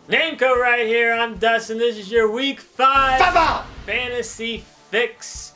Nameco right here. I'm Dustin. This is your Week 5 Fantasy Fix.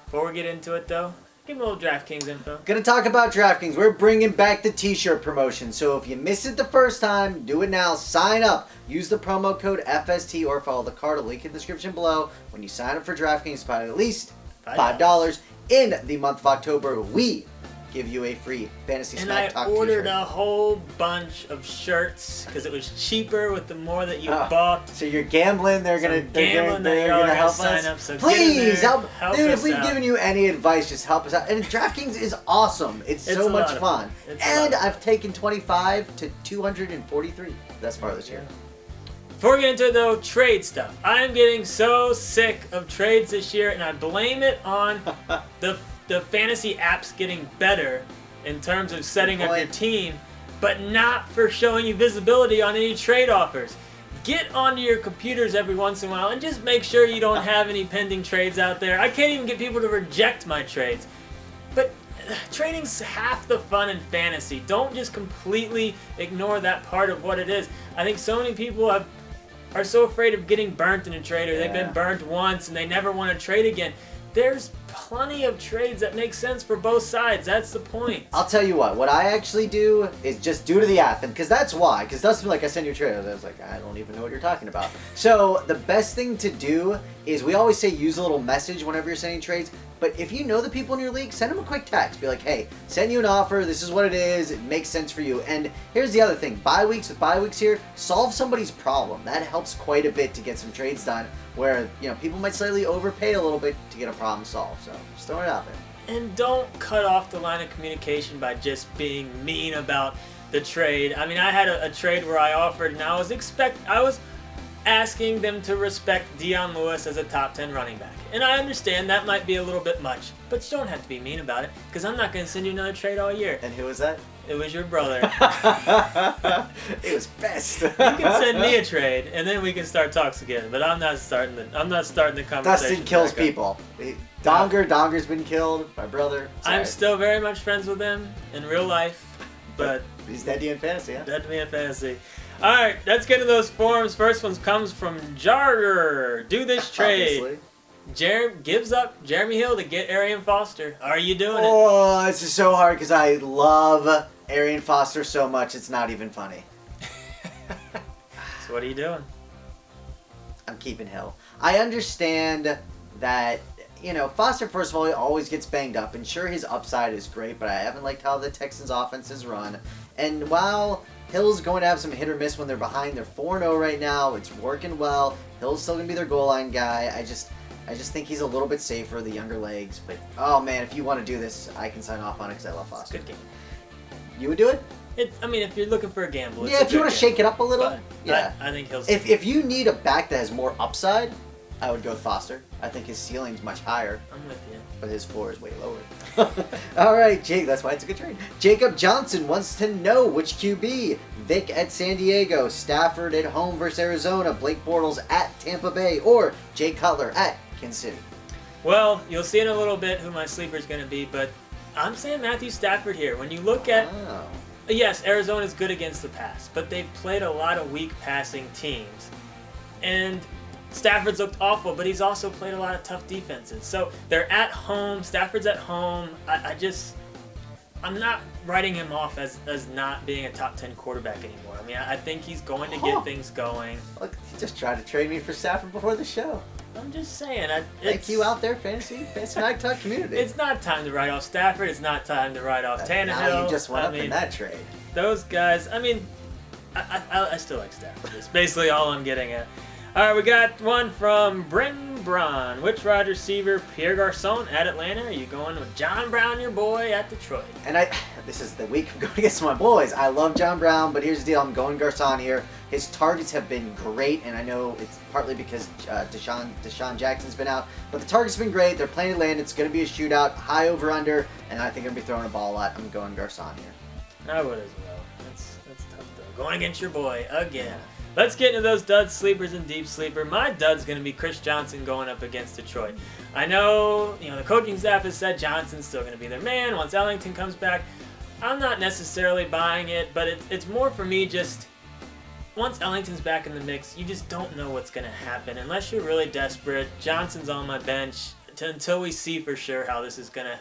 Before we get into it, though, give me a little DraftKings info. Gonna talk about DraftKings. We're bringing back the T-shirt promotion. So if you missed it the first time, do it now. Sign up. Use the promo code FST or follow the card, link in the description below. When you sign up for DraftKings, buy at least $5 in the month of October. We give you a free Fantasy Smack Talk And I ordered t-shirt. a whole bunch of shirts because it was cheaper with the more that you bought. So you're gambling. They're gonna help sign us. up, so Please help dude. us If we've out. given you any advice, just help us out. And DraftKings is awesome. It's so much fun. And I've taken 25 to 243 thus far this year. Before we get into it, though, trade stuff. I'm getting so sick of trades this year, and I blame it on the fantasy apps getting better in terms of setting up your team, but not for showing you visibility on any trade offers. Get onto your computers every once in a while and just make sure you don't have any pending trades out there. I can't even get people to reject my trades. But trading's half the fun in fantasy. Don't just completely ignore that part of what it is. I think so many people are so afraid of getting burnt in a trade, or they've been burnt once and they never want to trade again. There's plenty of trades that make sense for both sides. That's the point. I'll tell you what I actually do is just do to the app, and because that's why. Because Dustin, like, I send you a trade, I was like, I don't even know what you're talking about. So the best thing to do is, we always say use a little message whenever you're sending trades. But if you know the people in your league, send them a quick text. Be like, hey, send you an offer. This is what it is. It makes sense for you. And here's the other thing. With bye weeks here, solve somebody's problem. That helps quite a bit to get some trades done where, people might slightly overpay a little bit to get a problem solved. So just throwing it out there. And don't cut off the line of communication by just being mean about the trade. I mean, I had a trade where I offered, and I was asking them to respect Dion Lewis as a top 10 running back. And I understand that might be a little bit much, but you don't have to be mean about it, because I'm not going to send you another trade all year. And who was that? It was your brother. It was best. You can send me a trade, and then we can start talks again. But I'm not starting the conversation. Dustin kills people. Donger's been killed. My brother. Sorry. I'm still very much friends with him in real life, but he's dead to me in fantasy. Huh? Dead to me in fantasy. All right, let's get into those forums. First one comes from Jarger. Do this trade. Gives up Jeremy Hill to get Arian Foster. Are you doing it? Oh, this is so hard because I love Arian Foster so much, it's not even funny. So what are you doing? I'm keeping Hill. I understand that, Foster, first of all, he always gets banged up, and sure, his upside is great, but I haven't liked how the Texans' offense is run. And while Hill's going to have some hit or miss when they're behind, they're 4-0 right now, it's working well. Hill's still going to be their goal line guy. I just think he's a little bit safer, the younger legs. But, oh man, if you want to do this, I can sign off on it because I love Foster. Good game. You would do it? If you're looking for a gamble, if you want to shake it up a little, I think Hill's... If you need a back that has more upside, I would go with Foster. I think his ceiling's much higher. I'm with you. But his floor is way lower. All right, Jake, that's why it's a good trade. Jacob Johnson wants to know which QB. Vic at San Diego, Stafford at home versus Arizona, Blake Bortles at Tampa Bay, or Jay Cutler at Kansas City. Well, you'll see in a little bit who my sleeper is going to be, but I'm saying Matthew Stafford here. When you look at... Yes, Arizona's good against the pass, but they've played a lot of weak passing teams. And Stafford's looked awful, but he's also played a lot of tough defenses. So they're at home. Stafford's at home. I'm not writing him off as not being a top 10 quarterback anymore. I mean, I think he's going to get things going. Look, he just tried to trade me for Stafford before the show. I'm just saying. Thank you out there, Fantasy Night Talk community. It's not time to write off Stafford. It's not time to write off Tannehill. Now you just went up in that trade. Those guys, I still like Stafford. That's basically all I'm getting at. All right, we got one from Bryn Braun. Which wide receiver, Pierre Garçon at Atlanta? Are you going with John Brown, your boy, at Detroit? And this is the week I'm going against my boys. I love John Brown, but here's the deal. I'm going Garçon here. His targets have been great, and I know it's partly because Deshaun Jackson's been out, but the targets have been great. They're playing Atlanta. It's going to be a shootout, high over-under, and I think I'm going to be throwing a ball a lot. I'm going Garçon here. I would as well. That's tough, though. Going against your boy again. Let's get into those dud sleepers and deep sleeper. My dud's going to be Chris Johnson going up against Detroit. I know, the coaching staff has said Johnson's still going to be their man once Ellington comes back. I'm not necessarily buying it, but it's more for me just once Ellington's back in the mix, you just don't know what's going to happen unless you're really desperate. Johnson's on my bench until we see for sure how this is going to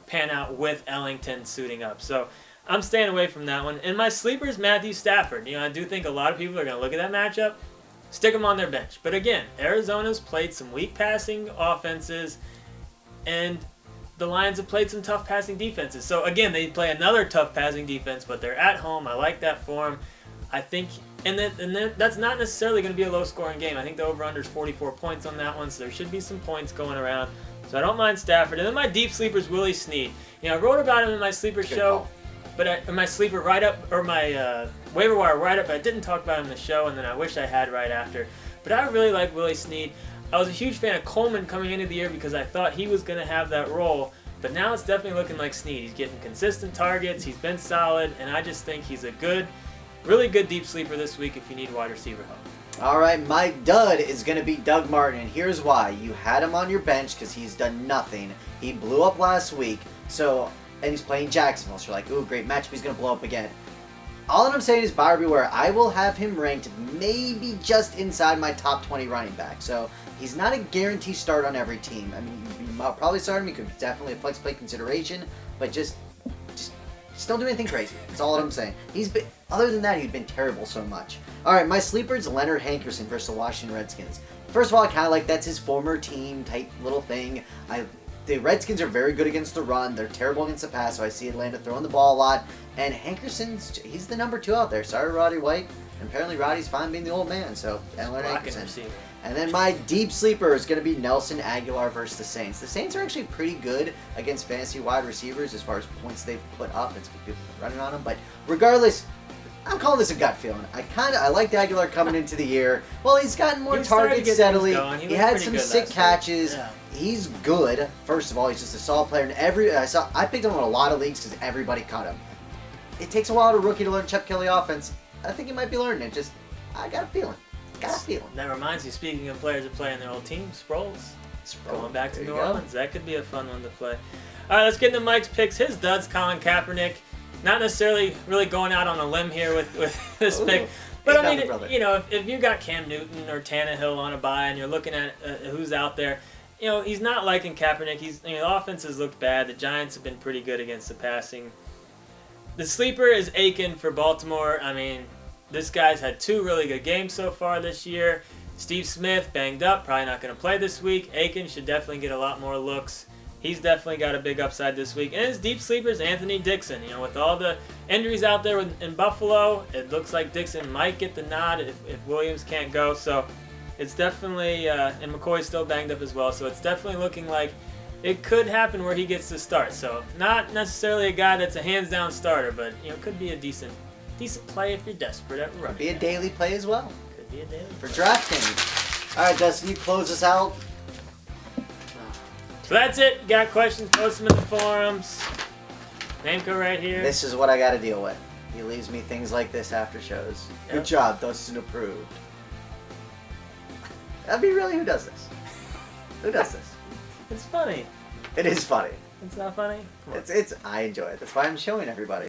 pan out with Ellington suiting up. So I'm staying away from that one. And my sleeper is Matthew Stafford. I do think a lot of people are going to look at that matchup, stick him on their bench. But again, Arizona's played some weak passing offenses, and the Lions have played some tough passing defenses. So again, they play another tough passing defense, but they're at home. I like that for them. I think, and then that's not necessarily going to be a low-scoring game. I think the over-under is 44 points on that one, so there should be some points going around. So I don't mind Stafford. And then my deep sleeper is Willie Snead. I wrote about him in my sleeper show, but my sleeper write-up, or my waiver wire write-up, I didn't talk about him in the show, and then I wish I had right after. But I really like Willie Snead. I was a huge fan of Coleman coming into the year because I thought he was going to have that role. But now it's definitely looking like Snead. He's getting consistent targets. He's been solid, and I just think he's a really good deep sleeper this week if you need wide receiver help. All right, my dud is going to be Doug Martin, and here's why. You had him on your bench because he's done nothing. He blew up last week, and he's playing Jacksonville, so you're like, ooh, great matchup, he's going to blow up again. All I'm saying is buyer beware. I will have him ranked maybe just inside my top 20 running back. So he's not a guaranteed start on every team. I mean, you might probably start him. He could definitely a flex play consideration, but just don't do anything crazy. That's all I'm saying. Other than that, he's been terrible so much. All right, my sleeper is Leonard Hankerson versus the Washington Redskins. First of all, I kind of like that's his former team type little thing. The Redskins are very good against the run. They're terrible against the pass, so I see Atlanta throwing the ball a lot. And he's the number 2 out there. Sorry, Roddy White. And apparently, Roddy's fine being the old man. So, Leonard Hankerson. And then my deep sleeper is going to be Nelson Aguilar versus the Saints. The Saints are actually pretty good against fantasy wide receivers as far as points they've put up. It's people running on them. But regardless, I'm calling this a gut feeling. I liked Aguilar coming into the year. Well, he's gotten more targets steadily. He had some sick catches. Yeah. He's good. First of all, he's just a solid player. And I picked him in a lot of leagues because everybody cut him. It takes a while for a rookie to learn Chuck Kelly offense. I think he might be learning it. I got a feeling. That reminds me, speaking of players that play in their old team, Sproles. Going back to New Orleans. That could be a fun one to play. All right, let's get into Mike's picks. His duds, Colin Kaepernick. Not necessarily really going out on a limb here with this pick. But I mean, if you got Cam Newton or Tannehill on a bye and you're looking at who's out there, he's not liking Kaepernick. The offense has looked bad. The Giants have been pretty good against the passing. The sleeper is Aiken for Baltimore. I mean, this guy's had 2 really good games so far this year. Steve Smith banged up, probably not going to play this week. Aiken should definitely get a lot more looks. He's definitely got a big upside this week. And his deep sleeper is Anthony Dixon. With all the injuries out there in Buffalo, it looks like Dixon might get the nod if Williams can't go. So it's definitely, and McCoy's still banged up as well, so it's definitely looking like it could happen where he gets to start. So not necessarily a guy that's a hands-down starter, but could be a decent play if you're desperate at running. Could be a daily play as well. Could be a daily for DraftKings. All right, Dustin, you close us out. So that's it. Got questions? Post them in the forums. Name code right here. This is what I got to deal with. He leaves me things like this after shows. Yep. Good job, Dustin approved. That'd be really who does this? Who does this? It's funny. It is funny. It's not funny? I enjoy it. That's why I'm showing everybody.